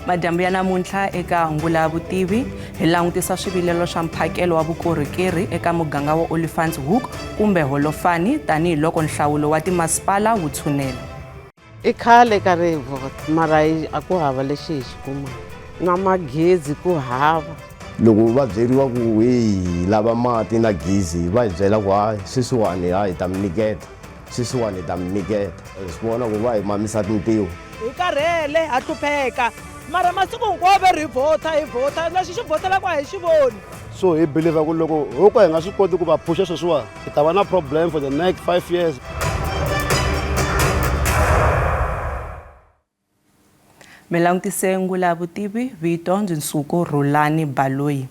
Madyambu ya namuntlha eka Ngula ya Vutivi hi langutisa swivilelo swa mphakelo wa vukorhokeri eka muganga wa Olifantshoek kumbe Holofani tanihi loko nhlawulo wa timasipala wu tshunela. I khale ka rivoti mara a ku hava lexi hi xi kumaka na magezi ku hava. Loko va byeriwa ku hi lava mati na gezi va hi byela ku hayi sweswiwani hi ta mi nyiketa sweswiwani hi ta mi nyiketa swi vona ku va hi mamisa tintiho. Hi karhele ha hlupheka mara masiku hinkwawo ri vhota lexi xi votelaka hi xi voni. So hi believe ku loko hoko hi nga swi koti ku va phusha sweswiwani hi ta va na problem for the next 5 years. Melangutise Ngula ya Vutivi vito Nsuku Rhulani Baloyi.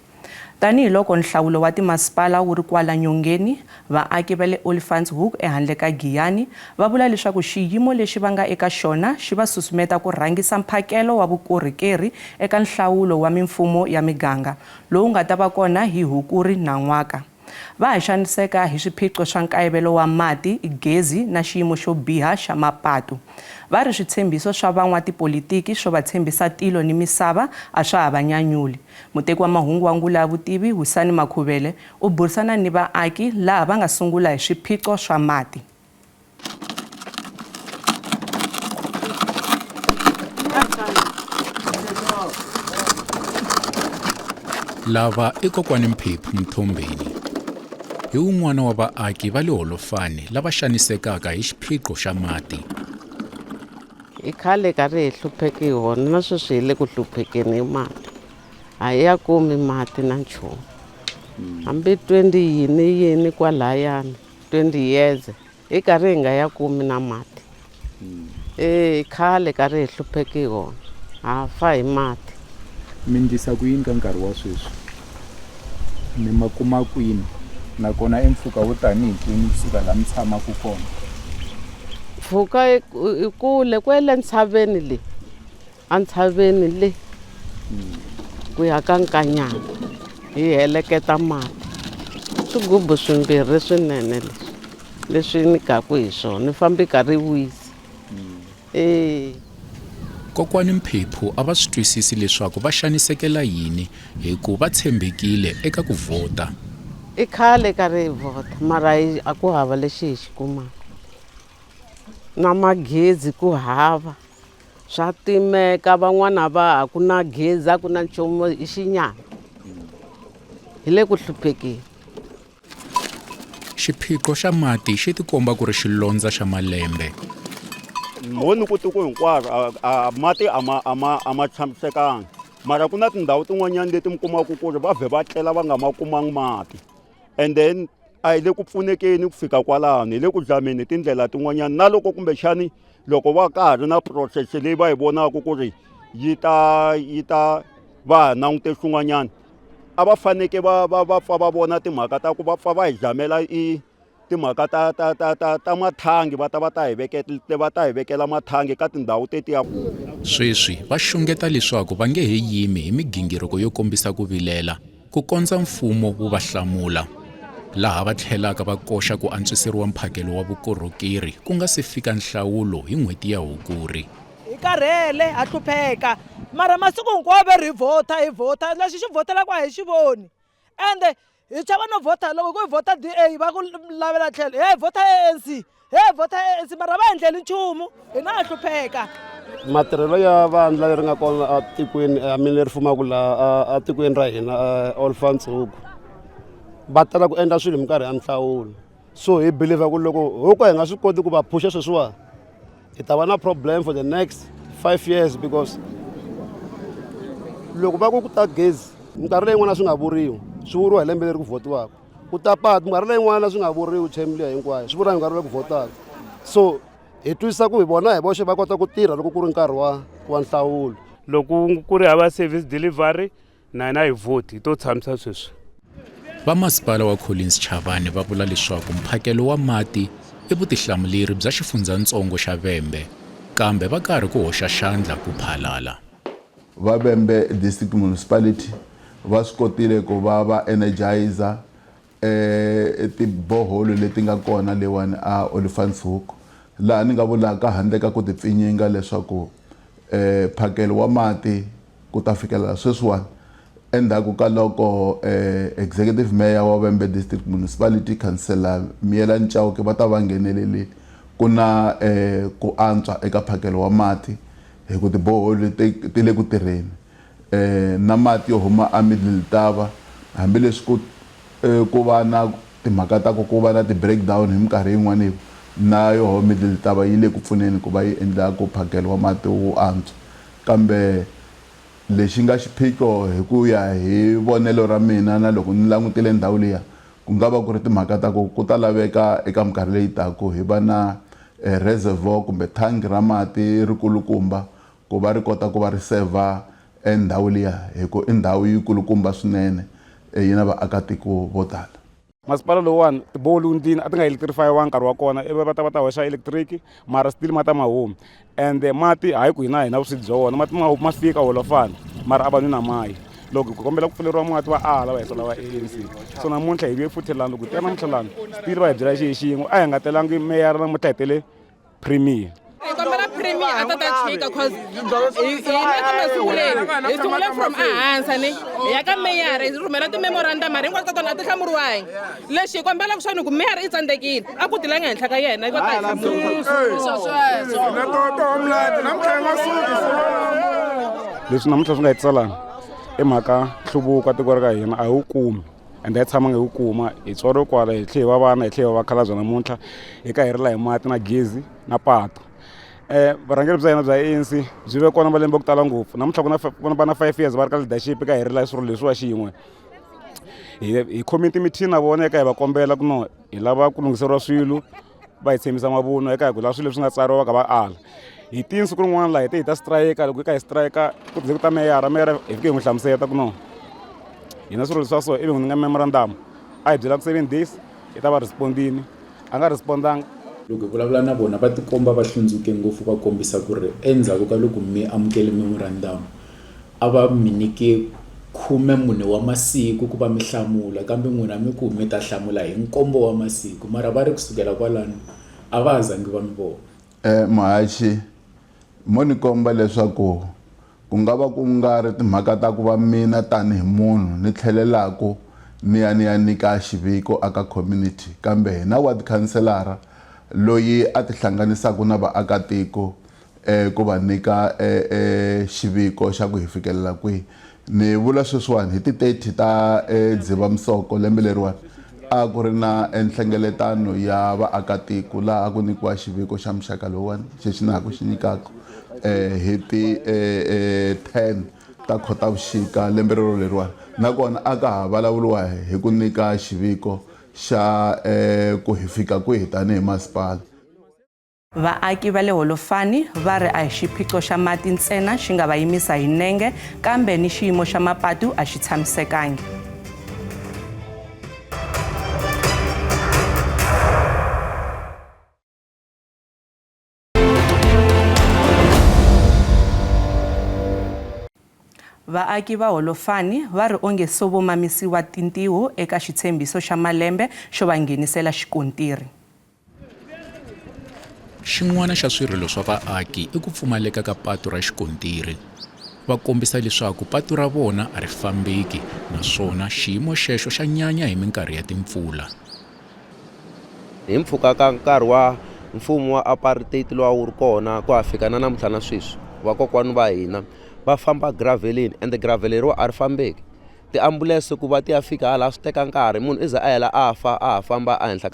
Tanihi loko nhlawulo wa timasipala wu ri kwala nyongeni, vaaki va le Olifantshoek ehandle ka Giyani va vula leswaku xiyimo lexi va nga eka xona xi va susumeta ku rhangisa mphakelo wa vukorhokeri eka nhlawulo wa mimfumo ya miganga lowu nga ta va kona hi Hukuri na N'waka. Va ha xaniseka hi swiphiqo swa nkayivelo wa mati, gezi na xiyimo xo biha xa mapatu. Va ri switshembiso swa van'watipolitiki swo va tshembisa tilo ni misava a swa ha va nyanyuli. Muteki wa mahungu wa Ngula ya Vutivi Wisani Makhuvele u burisana ni vaaki laha va nga sungula hi swiphiqo swa mati. Lava i kokwani Mphephu Mthombeni. Hi un'wana wa vaaki va le Holofani lava xanisekaka hi xiphiqo xa mati. I khale ka ri hi hlupheke hi wona na sweswi hi le ku hluphekeni hi mati. A hi ya kumi mati na nchumu. Hambi 20 yini kwalayani 20 years hi karhi hi nga ya kumi na mati. Khale ka ri hi hlupheke hi wona ha fa hi mati. Mi ndlisa ku yini ka nkarhi wa sweswi? Mi ma kuma kwini? Nakona empfuka wo tanihi kwini kusuka la mi tshamaka kona? Pfuka kule kwele ntshaveni le. A ntshaveni le. Ku ya ka Nkanyana hi heleketa mati. Swigubu swimbirhi swinene leswi nikaku hi swona ni fambi karhi wisi. Kokwani Mphephu a va swi twisisi leswaku va xanisekela yini hi ku va tshembekile eka ku vhota. I khale ka ri vhota mara a ku hava lexi hi xi kumaka na magezi ku hava swa timeka van'wana va ku na gezi a ku na nchumu i xinyama hi le ku hluphekeni. Xiphiqo xa mati xi tikomba ku ri xilondza xa malembe. Moni ku tiko hinkwaro mati a ma tshamisekanga mara ku na tindhawu tin'wanyana leti mi kumaka ku ri va vhe va tlela va nga ma kumangi mati and then a hi le ku pfunekeni ku fika kwalano hi le ku zameni tindlela tin'wanyana na loko kumbexani loko va ka ha ri na process leyi va hi vonaka ku ri yi ta va langute swin'wanyana a va faneke va pfa va vona timhaka ta ku va pfa va hi zamela timhaka ta mathangi va ta hi vekela mathangi ka tindhawu tetiya. Sweswi va xungeta leswaku va nge he yimi hi migingiriko yo kombisa ku vilela ku kondza mfumo wu va hlamula, laha va tlhelaka va koxa ku antswiseriwa mphakelo wa vukorhokeri ku nga se fika nhlawulo hi n'hweti ya Hukuri. Hi karhele ha hlupheka mara masiku hinkwawo ri vhota lexi xi votelaka hi xi voni ende hi chava no vhota loko ku hi vhota DA va ku lavela tlhelo hey vhota ANC mara va endleli nchumu hina ha hlupheka. Matirhelo ya vandla leri nga kona a tikweni mina leri fumaka laha a tikweni ra hina Olifantshoek va tala ku endla swilo hi minkarhi ya nhlawulo. So hi believe ku loko hoko hi nga swi koti ku va phusha sweswiwani hi ta va na problem for the next 5 years because loko va ku ta gezi minkarhi leyi n'wana swi nga vuriwi swi vuriwa hi lembe leri ku votiwaka ku ta patu minkarhi leyi n'wana swi nga vuriwi term liya hinkwayo swi vuriwa hi nkarhi leyi ku votaka. So hi twisisa ku hi vona hi voxe va kota ku tirha loko ku ri nkarhi wa nhlawulo. Loko ku ri hava service delivery na hina hi vote hi to tshamisa sweswi. Vamasipala wa Collins Chavani va vula leswaku mphakelo wa mati i vutihlamuleri bya xifundzantsongo xa Vhembe, kambe va karhi ku hoxa xandla ku phalala. Vhembe district municipality va swi kotile ku va energizer tiboholo leti nga kona lewani a Olifantshoek laha ni nga vulaka handle ka ku tipfinyinga leswaku mphakelo wa mati ku ta fikelela sweswiwani endzhaku ka loko executive mayor wa Vhembe District Municipality Councillor Mielani Chauke va ta va nghenelelile ku na ku antswa eka mphakelo wa mati hi ku tiboholi ti le ku tirheni na mati yo huma eMiddle Tava hambileswi ku va na timhaka ta ku va na ti-breakdown hi minkarhi yin'wana na yoho Middle Tava yi le ku pfuneni ku va yi endla ku mphakelo wa mati wu antswa kambe lexi nga xiphiqo hi ku ya hi vonelo ra mina na loko ni langutile ndhawu liya ku nga va ku ri timhaka ta ku ta laveka eka minkarhi leyi taka hi va na reservoir kumbe thangi ra mati ri kulukumba ku va ri kota ku va ri server endhawu liya hi ku i ndhawu yi kulukumba swinene yi na vaakatiko vo tala. Masipala lowani tiboholi ndlwini a ti nga elektrifayiwanga nkarhi wa kona ivi va ta hoxa electric mara still mati ma humi ende mati hayi ku hina vuswiti bya wona mati ma fika holofana mara a va nwi na mayi loko ku kombela ku pfuleriwa mati va ala va hisela va ANC so namuntlha hi vuye futhi lani loko tena namuntlha lani still va hi byela xixin'we a hi nga telangi meyara namuntlha hi tele premier kombela premier a ta chika cause hina masiku leyi hi sungule from ahansi ni hi ya ka meyara hi rhumela ti-memorandum mara hinkwato ka tona a ti hlamuriwangi lexi hi kombela ku swani ku meyara i tsandzekile a ku tilanga henhla ka yena va ta hi leswi namuntlha swi nga hi tisalani i mhaka nhluvuko tiko ra ka hina a hi wu kumi ende hi tshamanga hi wu kuma hi tswariwe kwala hi tlhe hi va vana hi tlhe hi va vakhalabya namuntlha hi ka hi rila hi mati na gezi na patu varhangeri bya hina bya ANC byi ve kona malembe ku tala ngopfu namuntlha ku na 5 years va ri ka leadership ka hi rila hi swilo leswiwa xin'we hi community meeting na vona eka hi va kombela ku no hi lava ku lunghiseriwa swilo va hi tshembisa mavunwa eka hi ku lava swilo leswi nga tsariwa ka va ala hi tinsiku rin'wana laha hi ta strike loko hi strike ku ze ku ta meyara hi fike hi n'wi hlamuseta ku no hina swilo leswiwa so ivi n'wi nga memorandum a hi byela ku 7 days hi ta va respondini a nga respondanga loko hi vulavula na vona va tikomba va hlundzuke ngopfu va kombisa ku ri endzhaku ka loko mi amukele memorandum a va mi nyike 10 wa masiku ku va mi hlamula kambe n'wina mi ku mi ta hlamula hi 7 wa masiku mara va ri kusukela kwalano a va zangi va mi vona Mahaxi mo ni komba leswaku ku nga va ku nga ri timhaka ta ku va mina tanihi munhu ni tlhelelaku ni ya nyika xiviko aka community kambe hina ward councilor loyi a ti hlanganisaka na vaakatiko ku va nyika xiviko xa ku hi fikelela kwihi ni vula sweswiwani hi ti 30 ta Dzivamisoko lembe leriwani a ku ri na nhlengeletano ya vaakatiko laha ku nyikiwa xiviko xa muxaka lowani xexi na ha ku xi nyikaka hi ti 10 ta Khotavuxika lembe rero leriwani nakona a ka ha vulavuriwa hi ku nyika xiviko xa ku hi fika kwihi tanihi masipala. Vaaki va le Holofani va ri a hi xiphiqo xa mati ntsena xi nga va yimisa hi nenge kambe ni xiyimo xa mapatu a xi tshamisekangi. Vaaki va Holofani va ri onge so vo mamisiwa tintiho eka xitshembiso xa malembe xo va nghenisela xikontiri. Xin'wana xa swirilo swa vaaki i ku pfumaleka ka patu ra xikontiri. Va kombisa leswaku patu ra vona a ri fambeki naswona xiyimo xexo xa nyanya hi minkarhi ya timpfula. Hi mpfhuka ka nkarhi wa mfumo wa apartheid lowa wu ri kona ku fika na namuntlha na sweswi vakokwani va hina va famba gravelini ende gravel leriwa a ri fambeki. Tiambulense ku va ti ya fika hala swi teka nkarhi munhu iza a hela a famba a henhla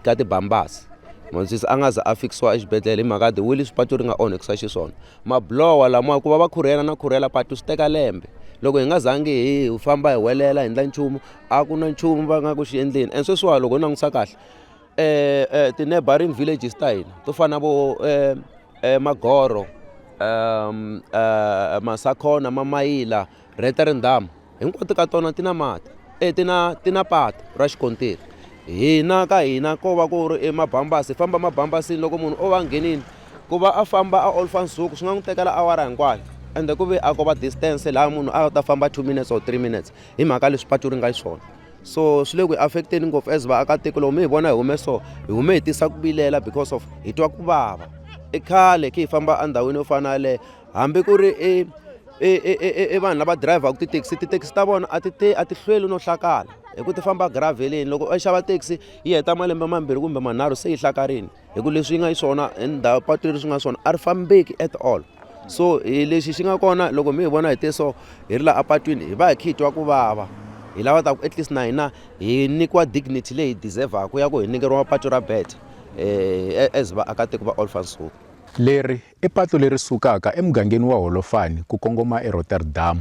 ka tibambasi monsisi a nga za a fikisiwa exibedhlele hi mhaka wili swipatu ri nga onhekisa xiswona mablowa lama ku va va khurhela na khurhela patu swi teka lembe loko hi nga zangi hi famba hi welela hi ndla nchumu a ku na nchumu va nga ku xi endleni and sweswiwa loko hi langutisa kahle ti-neighboring villages ta hina to fana vo Magoro Masakhona Mamayila Reterendam hinkwato ka tona tina mati tina patu ra xikontiri hina ka hina ko va ku ri emabambasi famba mabambasini loko munhu o va nghenini ku va a famba a Olifantshoek swi nga n'wi tekela awara hinkwayo ende ku ve a ko va distance laha munhu a ta famba 2 minutes or 3 minutes hi mhaka leswi patu ri nga xiswona so swi le ku affecteni ngopfu as vaakatiko loko mi hi vona hi hume so hi hume hi tisa ku vilela because of hi twa ku vava i khale khi hi famba endhawini yo fana le hambi ku ri vanhu lava dirayivhaka tithekisi ta vona a ti hlweli no hlakala hi ku ti famba graveleni. Loko a xava taxi yi heta malembe mambirhi kumbe manharhu se yi hlakarini hi ku leswi yi nga yi swona patu leri swi nga swona a ri fambeki at all. So lexi xi nga kona loko mi hi vona hi te so hi ri laha apatwini hi va hi khitwa ku vava, hi lava ta ku at least na hina hi nyikiwa dignity leyi hi deservaka ya ku hi nyikeriwa patu ra better as vaakatiko va Olifantshoek. Leri i patu leri sukaka emugangeni wa Holofani ku kongoma eRotterdam.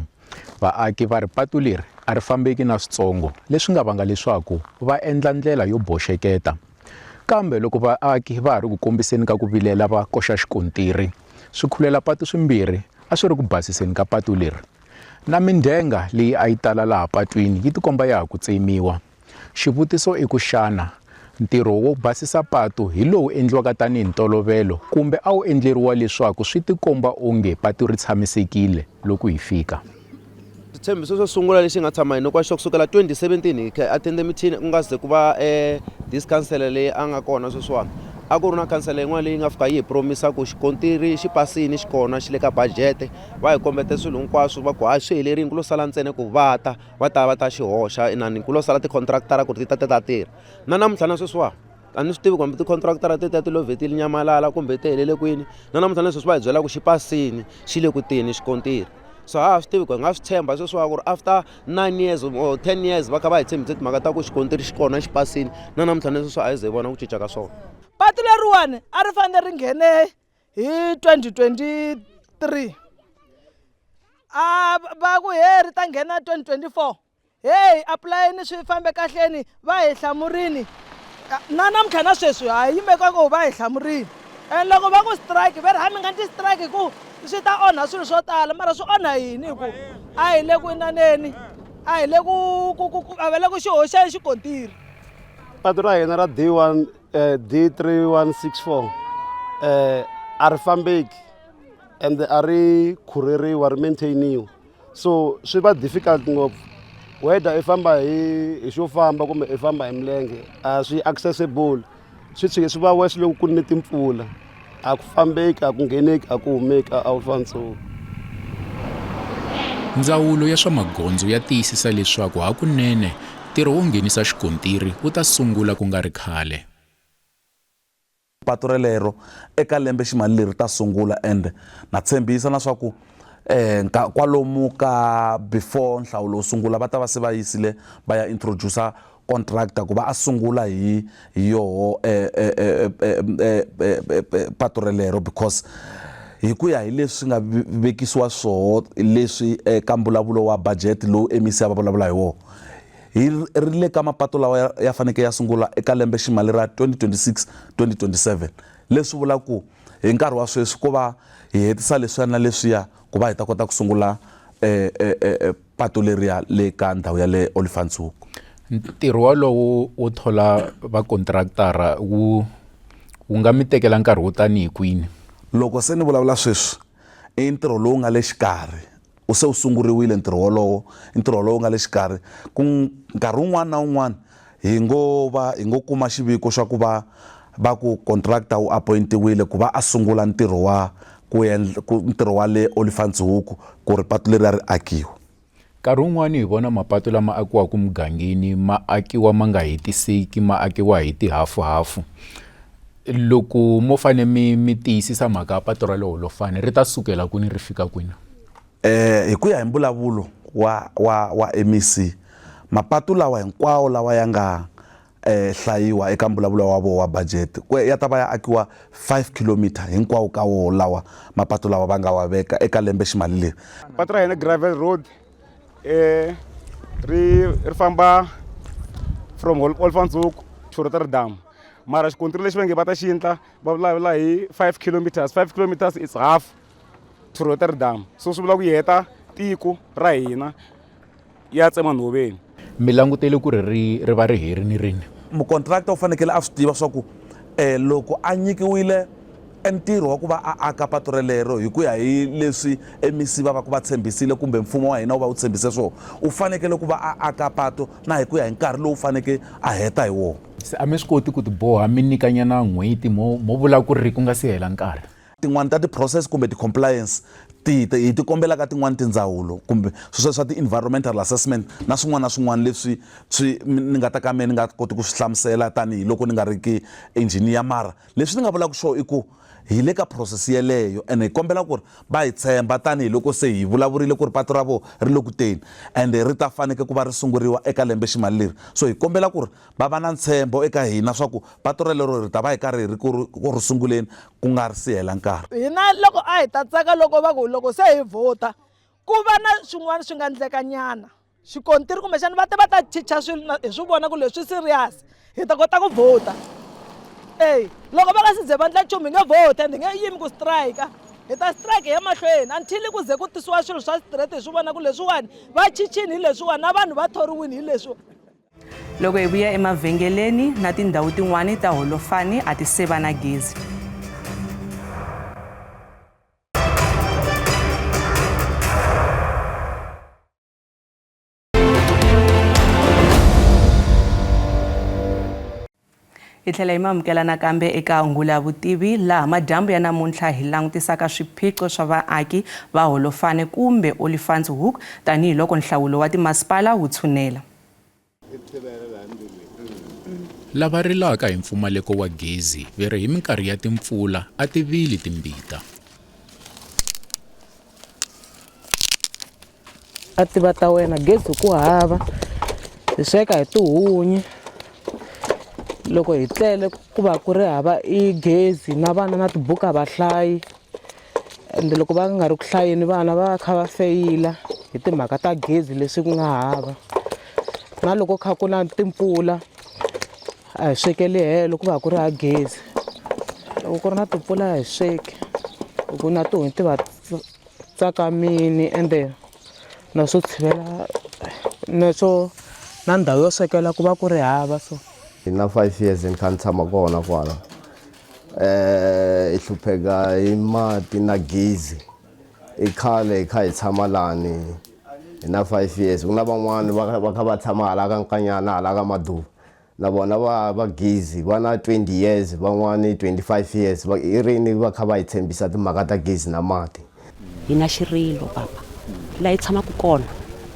Vaaki va ri patu leri a ri fambeki na switsongo leswi nga vanga leswaku va endla ndlela yo boxeketa. Kambe loko vaaki va ha ri ku kombiseni ka ku vilela va koxa xikontiri, swi khulela patu swimbirhi a swi ri ku basiseni ka patu leri. Na mindhenga leyi a yi tala laha patwini yi tikomba ya ha ku tsemiwa. Xivutiso i ku xana ntirho wo basisa patu hi lowu endliwaka tanihi ntolovelo kumbe a wu endleriwa leswaku swi tikomba onge patu ri tshamisekile loko hi fika. Switshembiso swo sungula lexi nga tshama hi nokwa xo kusukela 2017 hi attende meeting ku nga ze ku va this councillor leyi a nga kona sweswiwani. A ku ri na councillor yin'wana leyi nga fika yi hi promisa ku xikontiri xi pasini xi kona xi le ka budget, va hi kombete swilo hinkwaswo va ku swi helerile ku lo sala ntsena ku va ta xi hoxa inani ku lo sala ticontractara ku ri ti ta tirha. Na namuntlha na sweswiwani a ni swi tivi kumbe ticontractara ti lovetile nyamalala kumbe ti helele kwini. Na namuntlha na sweswi va hi byela ku xi pasini xi le ku tini xikontiri. So swi tivi ku hi nga swi tshemba sweswiwa ku ri after 9 years or 10 years va kha va hi tshembise timhaka ta ku xikontiri xi kona xi pasini. Na namuntlha na sweswi a hi ze hi vona ku cinca ka swona. Patu leriwani a ri fanele ri nghene hi 2023 va ku ri ta nghena 2024 apulayini swi fambe kahleni va hi hlamurini. Na namuntlha na sweswi ha yimeka ku va hi hlamurini, and loko va ku strike va ri ha mi nga ti strike ku swi ta onha swilo swo tala, mara swi onha yini hi ku a hi le ku inaneni, a hi le a va le ku xi hoxeni xikontiri. Patu ra hina ra D3164 a ri fambeki and a ri khurheriwa ri maintainiwa, so swi va difficult ngopfu whether i famba hi xo famba kumbe i famba hi milenge a swi accessible. Swi tshike swi va worse loko ku ni timpfula, a ku fambeki, a ku ngheneki, a ku humeki a Olifantshoek. Ndzawulo ya swa magondzo ya tiyisisa leswaku hakunene ntirho wo nghenisa xikontiri wu ta sungula ku nga ri khale. Patu relero eka lembe ximali leri ta sungula and na tshembisa na swa ku kwalomu ka before nhlawulo wo sungula va ta va se va yisile va ya introducer contractor ku va a sungula hi yoho patu relero, because hi ku ya hi leswi nga vekisiwa swoho leswi ka mbulavulo wa budget lowu MEC va vulavula hi wona, hi ri le ka mapatu lawa ya faneke ya sungula eka lembe ximali ra 2026-2027. Leswi vula ku hi nkarhi wa sweswi ku va hi hetisa leswiya na leswiya ku va hi ta kota ku sungula patu leriya le ka ndhawu ya le Olifantshoek. Ntirho walowo wo thola va contractara wu nga mi tekela nkarhi wo tanihi kwini? Loko se ni vulavula sweswi i ntirho lowu nga le xikarhi, u se u sunguriwile ntirho wolowo, ntirho lowu nga le xikarhi ku nkarhi wun'wana na wun'wana hi ngo kuma xiviko xa ku va ku contractor wu appointiwile ku va a sungula ntirho wa ntirho wa le Olifantshoek ku ri patu leri ri akiwa. Nkarhi wun'wana hi vona mapatu lama akiwaka mugangeni ma akiwa ma nga hetiseki, ma akiwa hi tihafuhafu. Loko mo fane mi tiyisisa mhaka ya patu ra le Holofani ri ta sukela kwini ri fika kwini? Hi ku ya hi mbulavulo wa MEC, mapatu lawa hinkwawo lawa ya nga hlayiwa eka mbulavulo wa vo wa budget ya ta va ya akiwa 5 km hinkwawo ka wo lawa mapatu lawa va nga wa veka eka lembe ximali leri. Patu ra hina gravel road ri famba from Olifantshoek to Rotterdam, mara xikontiri lexi va nge va ta xindla va vulavula hi 5 kilometers. 5 kilometers is half to Rotterdam, so swi vula ku yi heta tiko ra hina ya tsema nhoveni. Mi langutele ku ri va ri herini rini? Mucontractor u fanekele a swi tiva swa ku loko a nyikiwile ntirho wa ku va a aka patu relero hi ku ya hi leswi MEC va ku va tshembisile kumbe mfumo wa hina wu va wu tshembise swona, u fanekele ku va a aka patu na hi ku ya hi nkarhi lowu faneke a heta hi wona. Se a mi swi koti ku tiboha mi nyikanyana n'hweti mo vula ku ri ku nga si hela nkarhi? Tin'wana ta ti-process kumbe ti-compliance hi ti kombela ka tin'wana tindzawulo kumbe sweswo swa ti-environmental assessment na swin'wana leswi ni nga ta ka me ni nga koti ku swi hlamusela tanihiloko ni nga ri ki engineer, mara leswi ni nga vulaka swo i ku hi le ka process yeleyo ene hi kombela ku ri va hi tshemba tanihiloko se hi vulavurile ku ri patu ra vo ri le ku teni ende ri ta faneke ku va ri sunguriwa eka lembe ximali leri. So hi kombela ku ri va va na ntshembo eka hina swa ku patu relero ri ta va hi karhi hi ri ku ri sunguleni ku nga ri si hela nkarhi. Hina loko a hi ta tsaka loko va ku loko se hi vhota ku va na swin'wana swi nga endlekanyana xikontiri kumbexana va ta chicha swilo hi swi vona ku leswi serious hi ta kota ku vhota. Loko va nga si ze va endla nchumu hi nge vhoti ende hi nge yimi ku strike. Hi ta strike hi ya mahlweni until ku ze ku tisiwa swilo swa straight hi swi vona ku leswiwani va chichini hi leswiwani na vanhu va thoriwini hi leswi. Loko hi vuya emavhengeleni na tindhawu tin'wani ta holofani a ti se va na gezi. Hi tlhela hi mamukela nakambe eka Ngula ya Vutivi laha madyambu ya namuntlha hi langutisaka swiphiqo swa vaaki va holofane kumbe Olifantshoek tanihiloko nhlawulo wa timasipala wu tshunela. Lava rilaka hi mpfumaleko wa gezi veri hi minkarhi ya timpfula a ti vili timbita. A tiva ta wena gezi ku hava hi sweka hi tihunyi loko hi tlele ku va ku ri hava i gezi na vana na tibuku a va hlayi ende loko va nga ri ku hlayeni vana va kha va feyila hi timhaka ta gezi leswi ku nga hava na loko kha ku na timpfula a hi swekeli helo ku va ku ri ha gezi loko ku ri na timpfula hi sweki ku na tihunyi ti va tsakamini ende na swo tshivela naswo na ndhawu yo swekela ku va ku ri hava so. Na 5 years ni kha ni tshama kona kwala hi hlupheka hi mati na gezi i khale hi kha hi tshama lani hi na 5 years ku na van'wani va kha va tshama hala ka Nkanyana hala ka Maduva na vona va gezi va na 20 years van'wani 25 years i rini va kha va hi tshembisa timhaka ta gezi na mati. Hi na xirilo papa laha hi tshamaka kona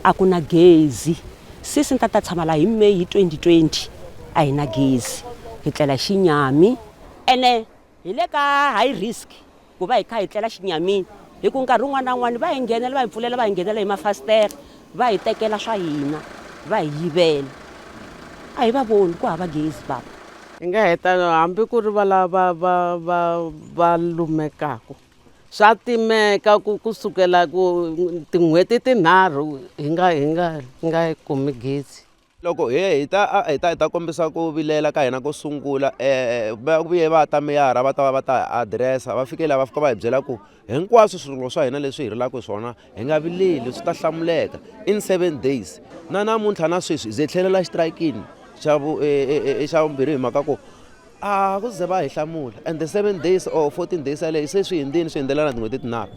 a ku na gezi sisi ni ta tshama laha hi May 2020 a hi na gezi hi tlela xinyami ene hi le ka high risk ku va hi kha hi tlela xinyamini hi ku nkarhi wun'wana na wun'wana va hi nghenela va hi pfulela va hi nghenela hi mafasitere va hi tekela swa hina va hi yivela a hi va voni ku hava gezi papa. Hi nga heta hambi ku ri valava va lumekaka swa timeka ku sukela ku tin'hweti tinharhu hi nga kumi gezi. Loko hi ta kombisa ku vilela ka hina ku sungula va ta meyara va ta va ta addressa va fikele va fika va hi byela ku hinkwaswo swilo swa hina leswi hi rilaka swona hi nga vileli swi ta hlamuleka in 7 days na namuntlha na sweswi ze tlhelela xitrayikini xa vumbirhi hi mhaka ku a ku ze va hi hlamula and the 7 days or 14 days yaleyo se swi hindzini swi hindzelana tin'hweti tinharhu.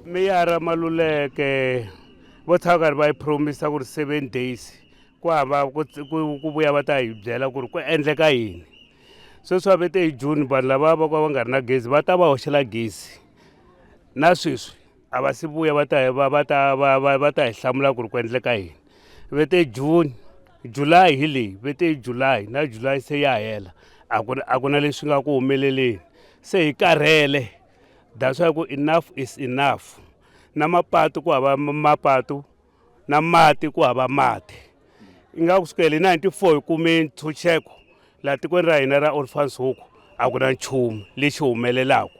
Meyara Maluleke vo tshama karhi va yi promisa ku ri 7 days ku hava ku vuya va ta hi byela ku ri ku endleka yini sweswi va vete hi June vanhu lava va nga ri na gezi va ta va hoxela gezi na sweswi a va si vuya va ta hi hlamula ku ri ku endleka yini vete June July hi leyi vete July na July se ya hela a ku na leswi nga ku humeleleni se hi karhele that's why ku enough is enough na mapatu ku hava mapatu na mati ku hava mati inga kusukela 94 kume ntshunxeko laha tikweni ra hina ra Olifantshoek a ku na nchumu lexi humelelaka.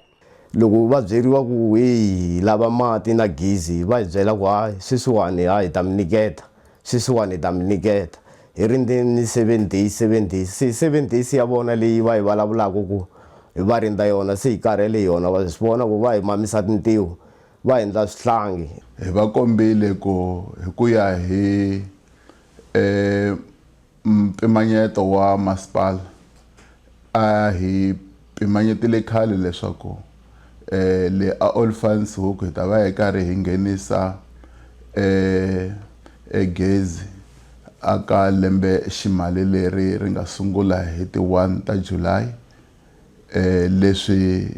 Loko va byeriwa ku hi lava mati na gezi va hi byela ku hayi sweswiwani hi ta mi nyiketa sweswiwani hi ta mi nyiketa hi rindzeni 7 days 7 days ya vona leyi va hi vulavulaka ku hi va rindza yona se hi karhele yona va swi vona ku va hi mamisa tintiho va endla swihlangi. Hi va kombile ku hi ku ya hi mpimanyeto wa masipala a hi pimanyetile khale leswaku le a Olifantshoek hi ta va hi karhi hi nghenisa gezi aka lembe ximali leri ri nga sungula hi ti 1 ta July leswi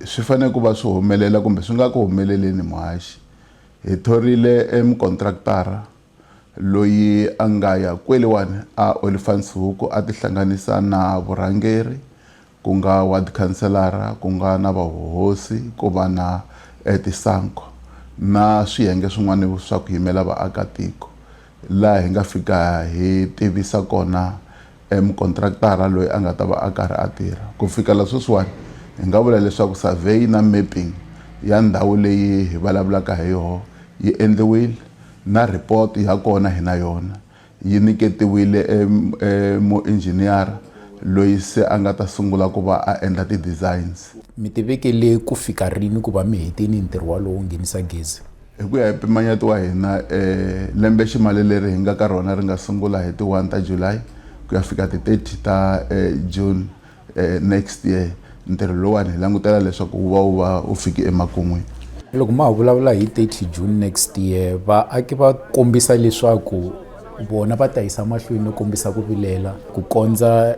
swi fanele ku va swi humelela kumbe swi nga ku humeleleni muhaxi. Hi thorile mukontraktara loyi a nga ya kweliwani a Olifantshoek a tihlanganisa na vurhangeri ku nga ward councilor ku nga na vahosi ku va na tisanko na swiyenge swin'wana swa ku yimela vaakatiko, laha hi nga fika hi tivisa kona mukontraktara loyi a nga ta va a karhi a tirha. Ku fikela sweswiwani hi nga vula leswaku survey na mapping ya ndhawu leyi hi vulavulaka hi yona yi endliwile na report ya kona hi na yona yi nyiketiwile muinjiniyara loyi se a nga ta sungula ku va a endla ti-designs. Mi tivekele ku fika rini ku va mi hetini ntirho walowo nghenisa gezi? Hi ku ya hi mpimanyeto wa hina lembe ximali leri hi nga ka rona ri nga sungula hi ti 1 ta July ku ya fika ti 30 ta June next year, ntirho lowani hi langutela leswaku wu va wu fiki emakun'wini. Loko ma vulavula hi 30 June next year, vaaki va kombisa leswaku vona va ta yisa mahlweni no kombisa ku vilela ku kondza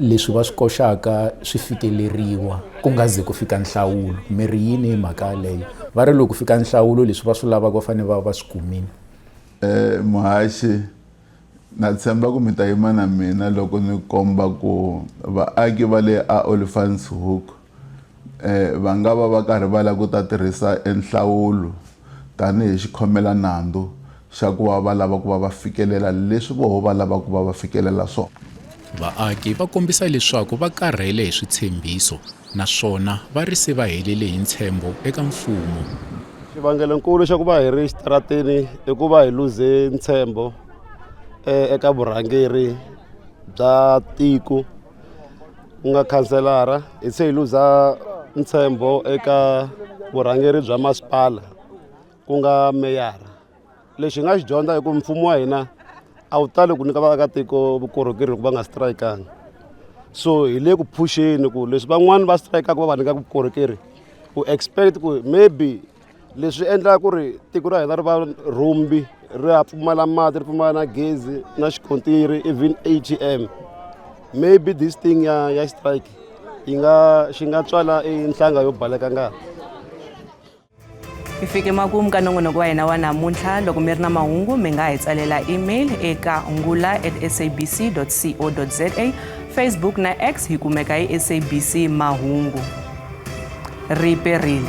leswi va swi koxaka swi fikeleriwa ku nga ze ku fika nhlawulo. Mi ri yini hi mhaka leyo? Va ri loko fika nhlawulo leswi va swi lavaka va fanele va swi kumile. Muhaxi, na tshemba ku mi ta yima na mina loko ni komba ku vaaki va le a Olifantshoek va nga va karhi va lava ku ta tirhisa nhlawulo tanihi xikhomela nandzu xa ku va lava ku va fikelela leswi voho va lava ku va fikelela swona. Vaaki va kombisa leswaku va karhele hi switshembiso naswona va ri se va helele hi ntshembo eka mfumo. Xivangelonkulu xa ku va hi ri xitarateni i ku va hi luze ntshembo eka vurhangeri bya tiko ku nga khanselara, hi se hi luza ntshembo eka vurhangeri bya masipala ku nga meyara. Lexi hi nga xi dyondza hi ku mfumo wa hina a wu tali ku nyika vaakatiko vukorhokeri loko va nga strayikanga. So hi le ku phusheni ku leswi van'wani va strayikaka va va nyikaka vukorhokeri u expect ku maybe leswi endlaka ku ri tiko ra hina ri va rumbi, ri pfumala mati, ri pfumala na gezi na xikontiri, even ATM. Maybe this thing ya strike xi nga tswala nhlanga yo baleka ngati. Hi fike makumu ka nongonoko wa hina wa namuntlha. Loko mi ri na mahungu mi nga hi tsalela email eka ngula@sabc.co.za, Facebook na X hi kumeka hi SABC Mahungu. Riperile.